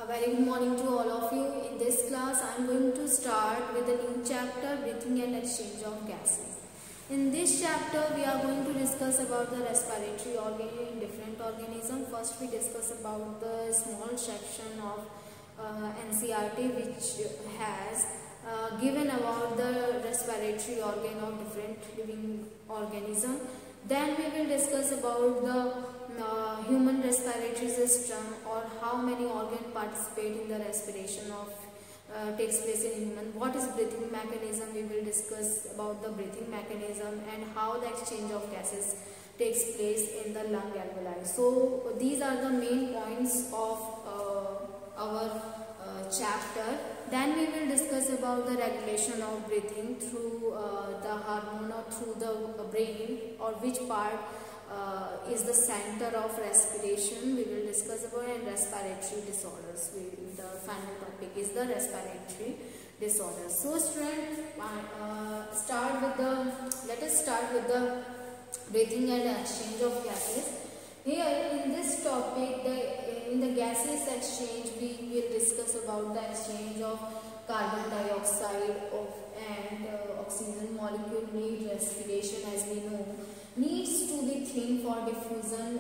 A very good morning to all of you. In this class, I am going to start with a new chapter, breathing and exchange of gases. In this chapter, we are going to discuss about the respiratory organ in different organisms. First, we discuss about the small section of NCERT, which has given about the respiratory organ of different living organism. Then we will discuss about the human respiratory system, or how many organs participate in the respiration of takes place in human. What is breathing mechanism? We will discuss about the breathing mechanism and how the exchange of gases takes place in the lung alveoli. So these are the main points of our chapter. Then we will discuss about the regulation of breathing through the hormone or through the brain, or which part is the center of respiration. We will discuss about and respiratory disorders. The final topic is the respiratory disorders. So students, let us start with the breathing and exchange of gases. Here in this topic, in the gases exchange, we will discuss about the exchange of carbon dioxide and oxygen molecule need respiration, as we know. Needs to be thin for diffusion.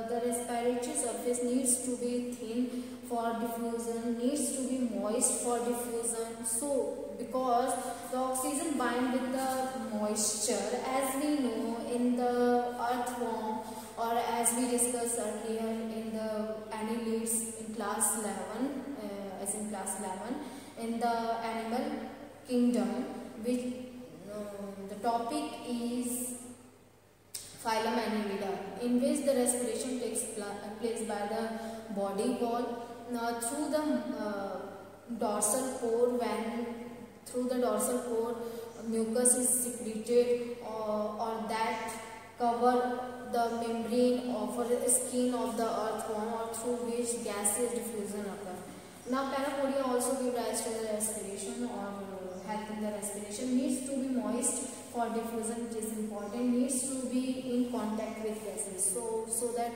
The respiratory surface needs to be thin for diffusion, needs to be moist for diffusion. So because the oxygen bind with the moisture, as we know in the earthworm, or as we discussed earlier in the annelids in class 11, in the animal kingdom, which the topic is phylum Annelida, in which the respiration takes place by the body wall through the dorsal pore. Through the dorsal pore, mucus is secreted, or that cover the membrane or the skin of the earthworm, or through which gaseous diffusion occurs. Now parapodia also give rise to the respiration, or help in the respiration. Needs to be moist for diffusion, it is important. Needs to be in contact with gases, so that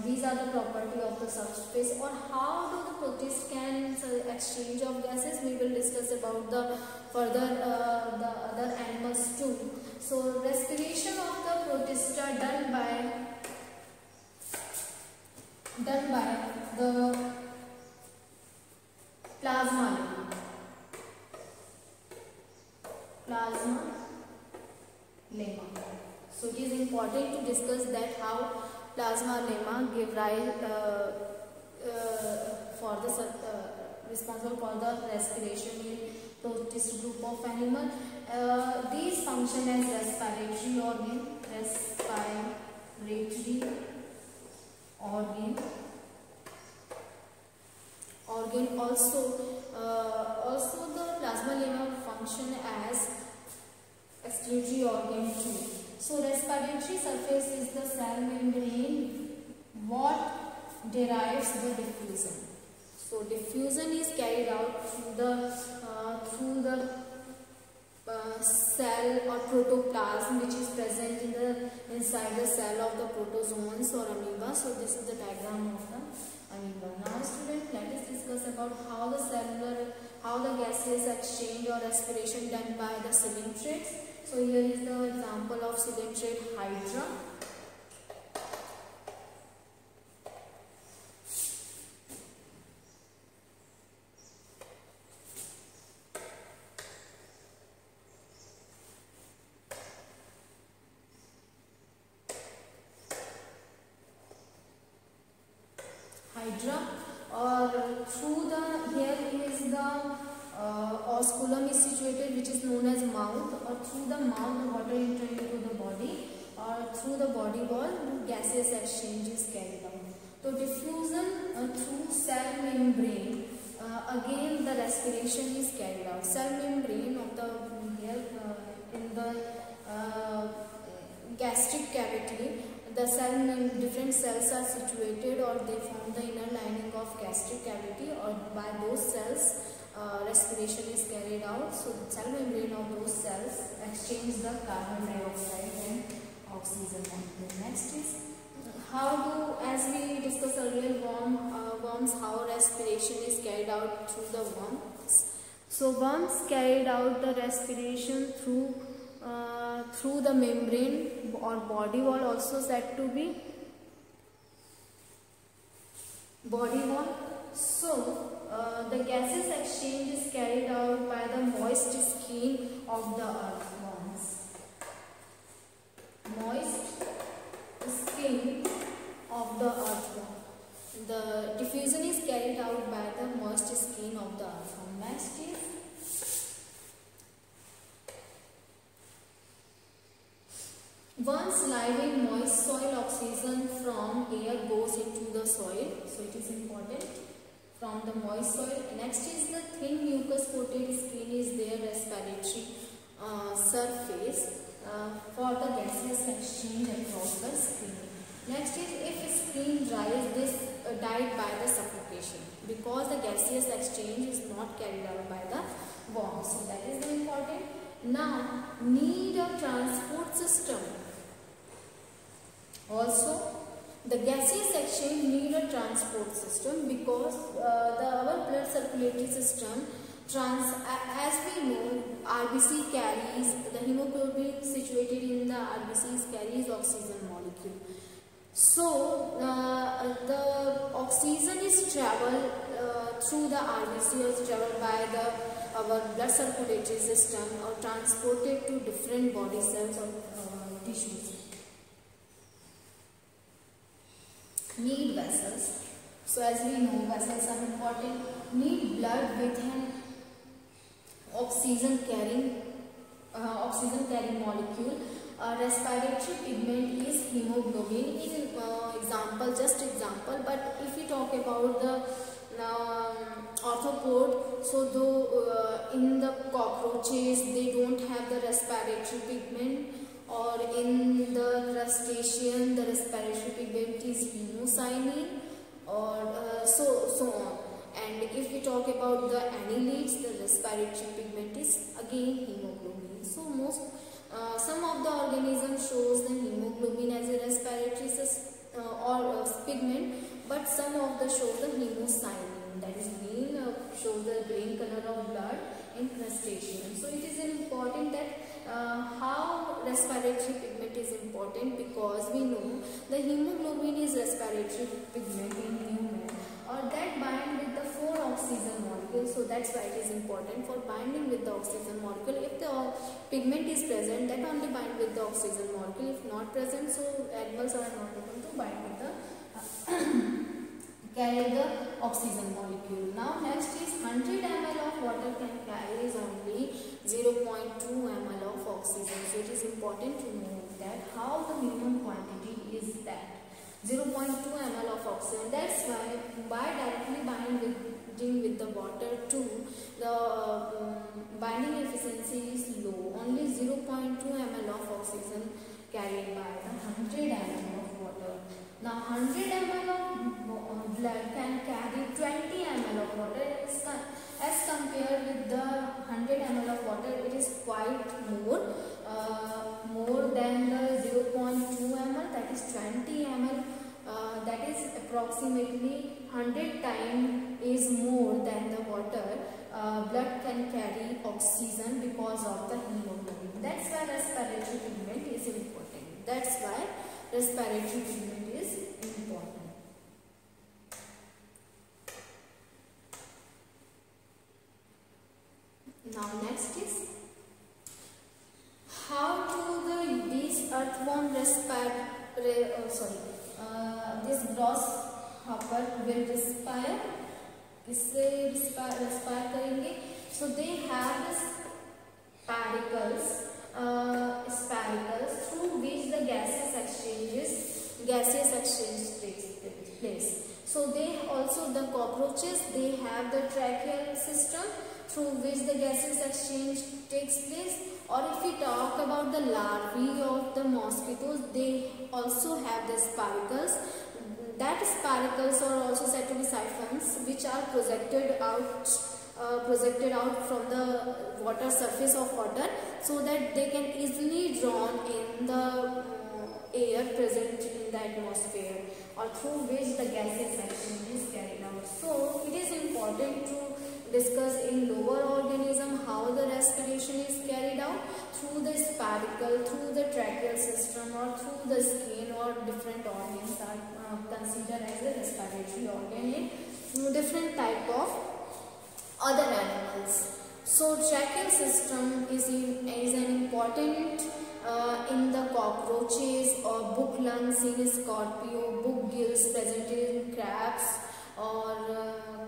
these are the property of the subspace. Or how do the protists can exchange of gases? We will discuss about the further the other animals too. So respiration of the protista done by the plasma lemma. So it is important to discuss that how plasma lemma give rise for the responsible for the respiration in protist group of animal. These function as respiratory organ. Also the plasma lemma function as excretory organ too. So respiratory surface is the cell membrane what derives the diffusion. So diffusion is carried out through the cell or protoplasm, which is present inside the cell of the protozoans or amoeba. So this is the diagram of the amoeba. Now students, let us discuss about how the gaseous exchange or respiration done by the coelentrates. So here is the example of coelenterate hydra. Or through here is the osculum is situated, which is known as mouth, or through the mouth the water entering into the body, or through the body wall gaseous exchange is carried out. So diffusion through cell membrane, again the respiration is carried out. Cell membrane of the here in the gastric cavity, the different cells are situated, or they form the inner lining of gastric cavity, or by those cells respiration is carried out. So the cell membrane of those cells exchange the carbon dioxide and oxygen. The next is how do, as we discussed earlier, worm worms, how respiration is carried out through the worms. So worms carried out the respiration through the membrane or body wall, also said to be body wall. So the gaseous exchange is carried out by the moist skin of the earthworms. Moist skin of the earthworm. The diffusion is carried out by the moist skin of the earthworm. Next is once live in moist soil, oxygen from air goes into the soil. So it is important from the moist soil. Next is the thin mucus coated skin is their respiratory surface for the gaseous exchange across the skin. Next is if skin dries, this died by the suffocation because the gaseous exchange is not carried out by the worms. So that is the important. Now need a transport system. Also the gaseous exchange need a transport system because our blood circulatory system as we know, RBC carries the hemoglobin situated in the RBCs carries oxygen molecule. So the oxygen is traveled through the RBC or is traveled by our blood circulatory system or transported to different body cells or tissues. Need vessels. So as we know, vessels are important. Need blood with an oxygen carrying molecule. Respiratory pigment is hemoglobin. In just example. But if we talk about the arthropod, so though in the cockroaches they don't have the respiratory pigment, or in the crustacean the respiratory pigment is hemocyanin, or so on. And if we talk about the annelids, the respiratory pigment is again hemoglobin. So some of the organisms shows the hemoglobin as a respiratory pigment, but some of the show the hemocyanin, that is green, shows the green color of blood in crustacean. So it is important that how respiratory pigment is important, because we know the hemoglobin is respiratory pigment in human, or that bind with the 4 oxygen molecules. So that's why it is important for binding with the oxygen molecule. If the pigment is present, that only bind with the oxygen molecule. If not present, so animals are not able to bind with the carry the oxygen molecule. Now next is 100 ml of water can carry is only 0.2 ml of oxygen. So it is important to know that how the minimum quantity is that 0.2 ml of oxygen. That's why by directly binding with the water too, the binding efficiency is low. Only 0.2 ml of oxygen carried by the 100 ml of water. Now 100 ml of blood can carry 20 ml of water. As compared with the 100 ml of water, it is quite more than the 0.2 ml, that is 20 ml. That is approximately 100 times is more than the water. Blood can carry oxygen because of the hemoglobin. That's why respiratory pigment is important. That's why respiratory pigment is important. Now next is how do these earthworm this grasshopper will respire. इससे respire करेंगे. So they have this sparicles through which the gaseous exchange takes place. So they also, the cockroaches, they have the tracheal system through which the gaseous exchange takes place. Or if we talk about the larvae of the mosquitoes, they also have the sparicles. That sparicles are also said to be siphons, which are projected out from the water surface of water, so that they can easily drawn in the air present in the atmosphere, or or through which the gaseous exchange is carried out. So it is important to discuss in lower organism how the respiration is carried out through the spadicle, through the tracheal system, or through the skin, or different organs are considered as a respiratory organ in different type of other animals. So tracheal system is an important in the cockroaches, or book lungs in scorpio, book gills present in crabs or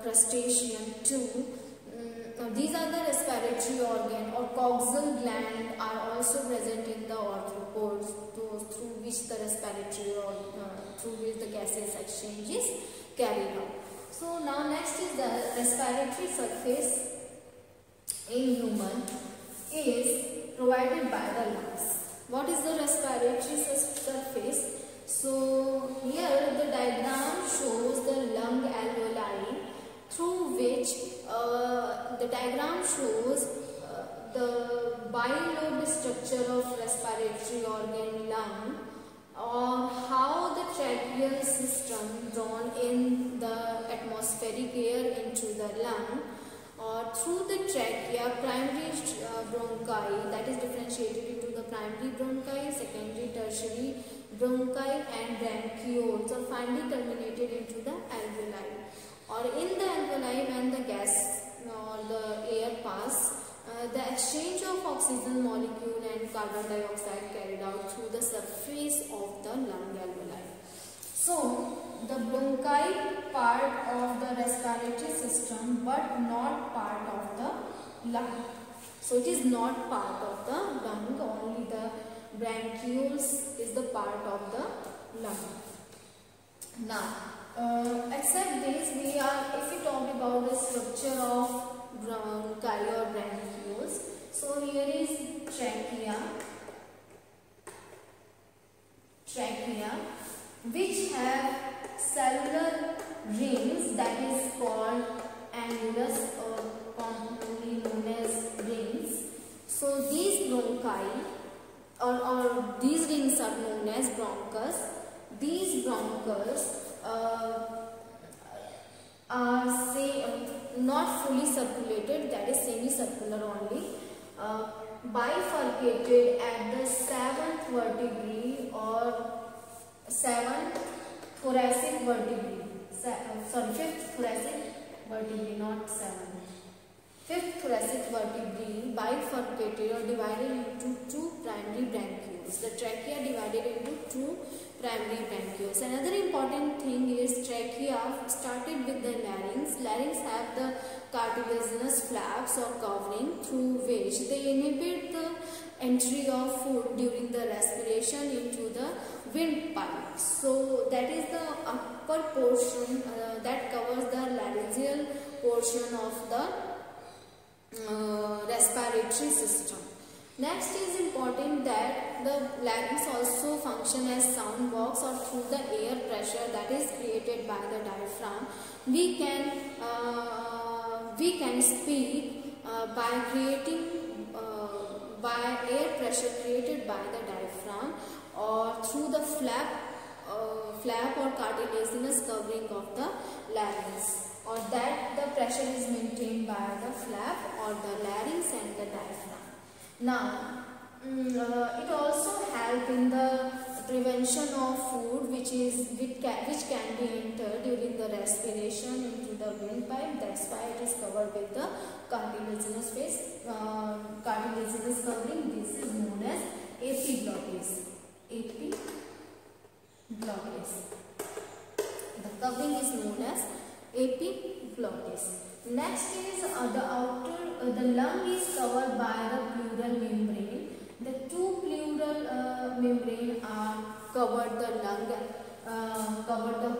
crustacean too. These are the respiratory organ, or coxal gland are also present in the arthropods, through which the respiratory or through which the gaseous exchange is carried out. So now next is the respiratory surface in human is provided by the lungs. What is the respiratory surface? So here the diagram shows the lung alveoli, through which the diagram shows the bilobed structure of respiratory organ lung, or how the tracheal system drawn in the atmospheric air into the lung, or through the trachea, primary bronchi, that is differentiated into the primary bronchi, secondary, tertiary bronchi, and bronchioles are finally terminated into the alveoli. Or in the alveoli, when the gas or the air pass, the exchange of oxygen molecule and carbon dioxide carried out through the surface of the lung alveoli. So the bronchi part of the respiratory system, but not part of the lung. So it is not part of the lung, only the bronchioles is the part of the lung. Now, except this, if we talk about the structure of bronchi or bronchioles, so here is trachea, which have cellular rings, that is called annulus, or commonly known as rings. So these bronchi or these rings are known as bronchus. These bronchus are not fully circulated, that is semicircular only, bifurcated at the 7th vertebrae or 7th thoracic vertebrae. 5th thoracic vertebrae, not 7th. 5th thoracic vertebrae bifurcated or divided into 2 primary bronchioles. The trachea divided into 2 primary bronchioles. Another important thing is trachea started with the larynx. Larynx have the cartilaginous flaps or covering through which they inhibit the entry of food during the respiration into the windpipe. So that is the upper portion that covers the laryngeal portion of the respiratory system. Next is important that the larynx also function as sound box, or through the air pressure that is created by the diaphragm. We can speak by air pressure created by the diaphragm, or through the flap or cartilaginous covering of the larynx, or that the pressure is maintained by the flap or the larynx and the diaphragm. Now, it also helps in the prevention of food which can be entered during the respiration into the windpipe. That's why it is covered with the cartilaginous cartilaginous covering. This is known as epiglottis. Epiglottis. The covering is known as epiglottis. Next is the lung is covered by the pleural membrane. The 2 pleural membrane are covered the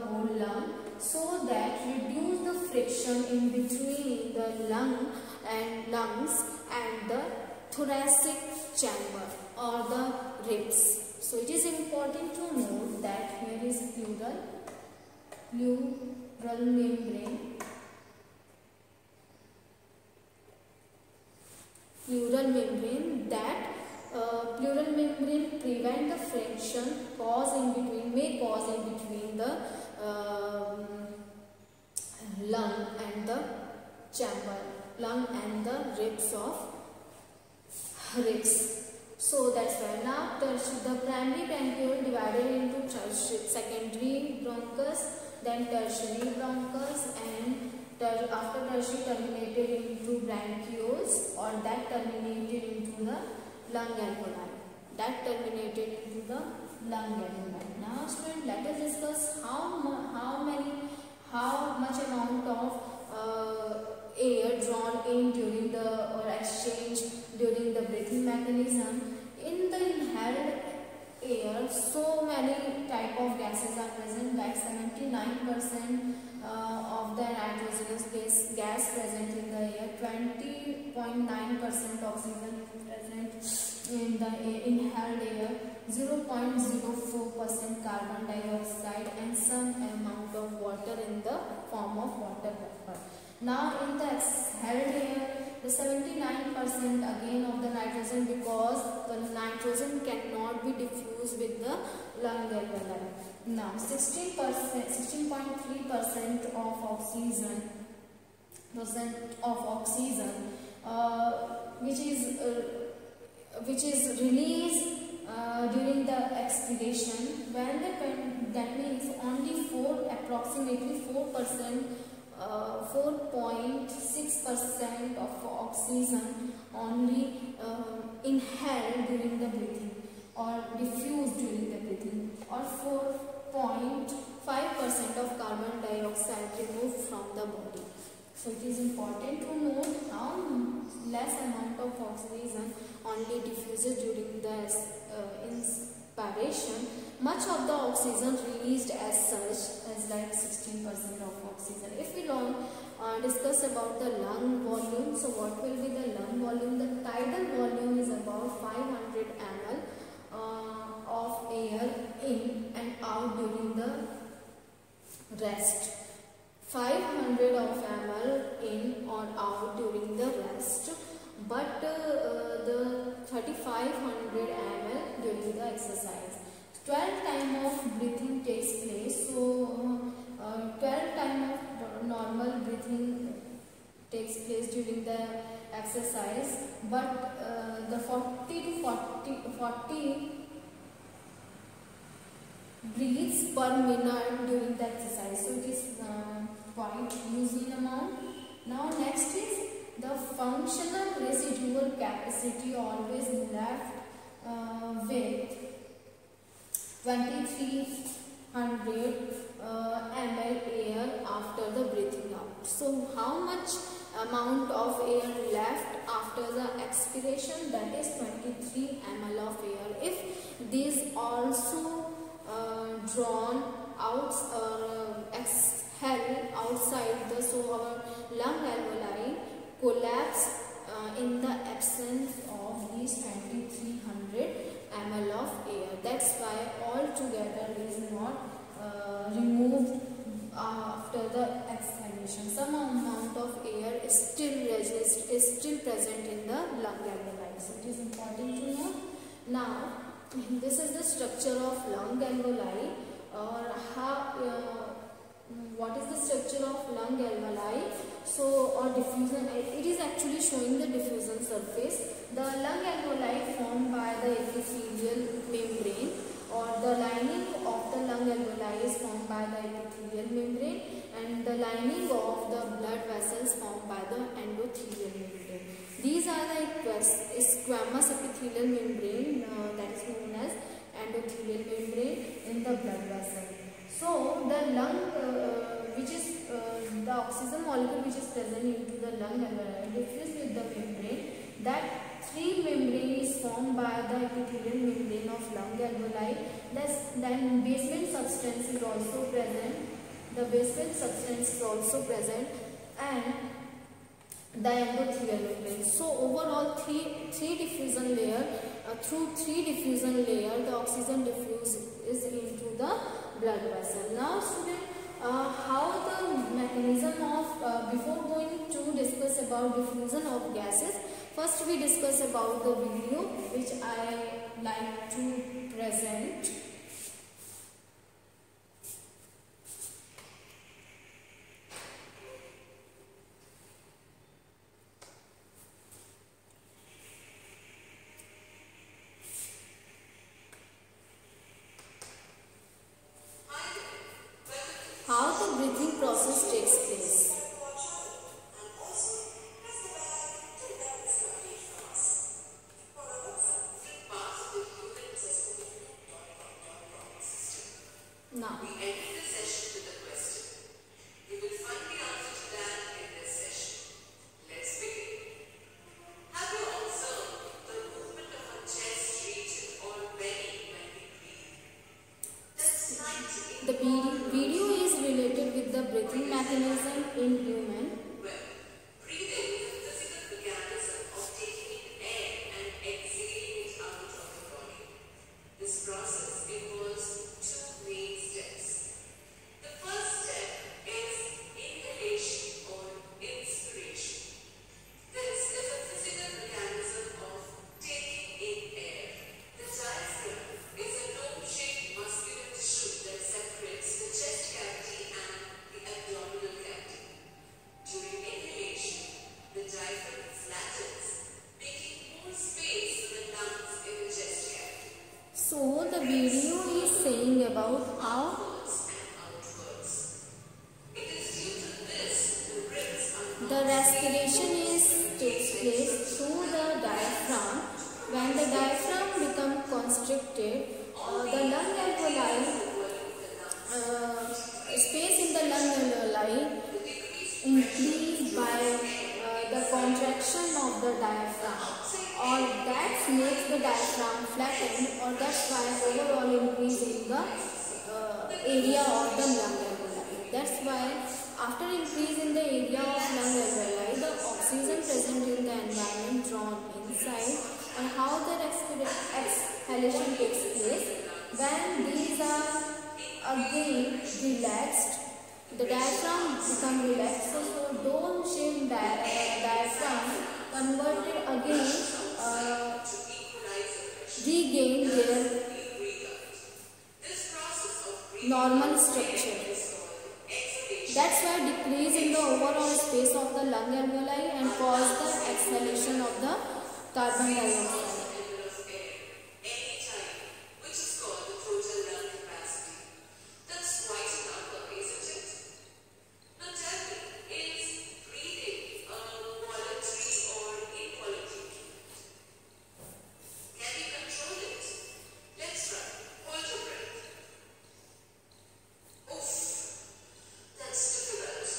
whole lung, so that reduce the friction in between the lungs and the thoracic chamber or the ribs. So it is important to note that here is pleural membrane. Pleural membrane prevent the friction may cause in between the um, lung and the chamber, lung and the ribs of ribs. So that's why now the primary bronchiole divided into secondary bronchus, then tertiary bronchus, and after tertiary terminated into bronchioles, or that terminated into the lung alveoli. That terminated into the lung alveoli. Now, student, let us discuss how much amount of air drawn in during the or exchange during the breathing mechanism. In the inhaled air, so many type of gases are present, like 79% of the nitrogenous gas present in the air, 20.9% oxygen present in the inhaled air, 0.04% carbon dioxide, and some amount of water in the form of water vapor. Now in the exhaled air, the 79% again of the nitrogen, because the nitrogen cannot be diffused with the lung alveoli. Now 16.3% of oxygen, which is released during the expiration. When that means only approximately 4.6% of oxygen only inhaled during the breathing or diffused during the breathing, or 4.5% of carbon dioxide removed from the body. So it is important to note how less amount of oxygen only diffuses during the inspiration. Much of the oxygen released as such as like 16% of oxygen. If we discuss about the lung volume, so what will be the lung volume? The tidal volume is about 500 ml of air in and out during the rest. 500 of ml in or out during the rest, but the 3500 ml during the exercise. 12 time of breathing takes place. So 12 time of normal breathing takes place during the exercise, but the 40 breaths per minute during the exercise. So it is quite huge in amount. Now next is the functional residual capacity, always left with 2300 ml air after the breathing out. So how much amount of air left after the expiration? That is 23 ml of air. If these also drawn out or exhale outside the, so our lung alveoli collapse in the absence of these 2300 ml of air. That's why altogether it is not removed after the exhalation. Some amount of air is still present in the lung alveoli. So it is important to know. Now this is the structure of lung alveoli, or how what is the structure of lung alveoli? So, or diffusion, it is actually showing the diffusion surface. The lung alveoli formed by the epithelial membrane, or the lining of the lung alveoli is formed by the epithelial membrane, and the lining of the blood vessels formed by the endothelial membrane. These are the squamous epithelial membrane, that is known as endothelial membrane in the blood vessel. So the lung, which is the oxygen molecule which is present into the lung alveoli diffused with the membrane. That three membrane is formed by the epithelial membrane of lung alveoli. Then basement substance is also present. The basement substance is also present, and the endothelial membrane. So overall three diffusion layer. Through three diffusion layer, the oxygen diffuses into the blood vessel. Now student, how the mechanism of, before going to discuss about diffusion of gases, first we discuss about the video which I like to present. Now, we ended the session with a question. We will find the answer to that in this session. Let's begin. Have you observed the movement of our chest region or belly when we breathe? That's right. the video is related with the breathing mechanism in human. Well, breathing is a physical mechanism of taking in air and exhaling it out of the body. This process involves two main steps. The first step is inhalation or inspiration. This is a physical mechanism of taking in air. The diaphragm is a dome-shaped muscular tissue that separates the chest cavity and the abdominal cavity. During inhalation, the diaphragm flattens, making more space for the lungs in the chest cavity. So the video is saying about how Outwards and outwards. It is due to this the ribs are the respiration takes place through the diaphragm. When the diaphragm becomes constricted, the lung alveoli, space in the lung alveoli increase by the contraction of the diaphragm, or that makes the diaphragm flatten, or that's why overall increase in the area of the lung alveoli. That's why after increase in the area of lung alveoli, the oxygen present in the environment drawn inside, and how the exhalation takes place. When these are again relaxed, the diaphragm becomes relaxed. So dome-shaped diaphragm converted again regain their normal structure. That's why decrease in the overall space of the lung alveoli and cause the exhalation of the carbon dioxide. which is called the total lung capacity. That's quite a number, isn't it? Now tell me, is breathing a voluntary or involuntary? Can we control it? Let's try. Hold your breath. Oof. That's difficult.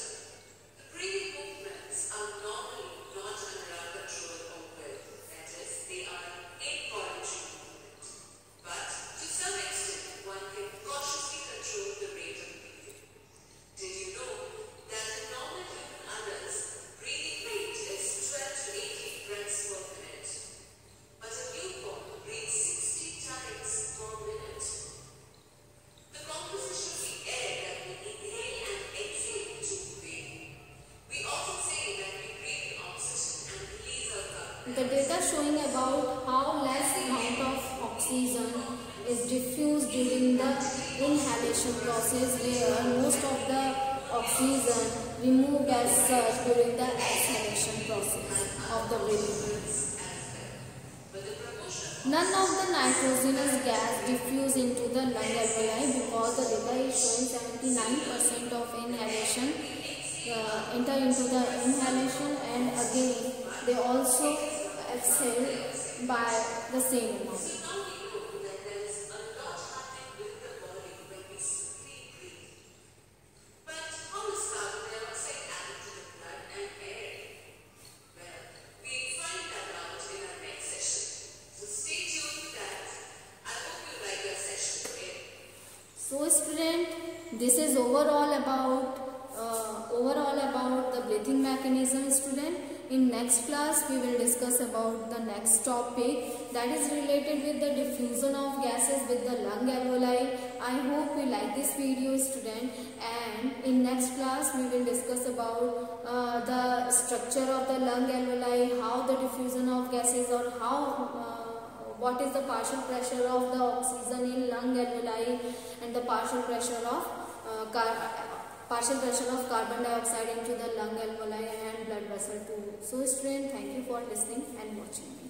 The breathing movements are normally not under our control or will. That is, they are involuntary movements. But to some extent, one can cautiously control the rate of breathing. Did you know that the normal human adult's breathing rate is 12 to 18 breaths per minute? But a newborn breathes 60 times per minute. The composition of the air that we inhale and exhale to breathe. We often say that we breathe in oxygen and release our carbon. The data showing about how less amount of oxygen is diffused during the inhalation process, where most of the oxygen removed as such during the exhalation process of the breathing. None of the nitrogenous gas diffuse into the lung alveoli because the data is showing 79% of inhalation enter into the inhalation, and again they also exhale by the same amount. Now we know that there is a lot happening with the body when we simply breathe. But how does carbon dioxide added to the blood and air? Well, we'll find that out in our next session. So stay tuned for that. I hope you like your session today. So student, this is overall about the breathing mechanism, student. In next class we will discuss about the next topic that is related with the diffusion of gases with the lung alveoli. I hope you like this video, student, and in next class we will discuss about the structure of the lung alveoli, how the diffusion of gases, or how what is the partial pressure of the oxygen in lung alveoli and the partial pressure of carbon dioxide into the lung alveoli and blood vessel too. So student, thank you for listening and watching me.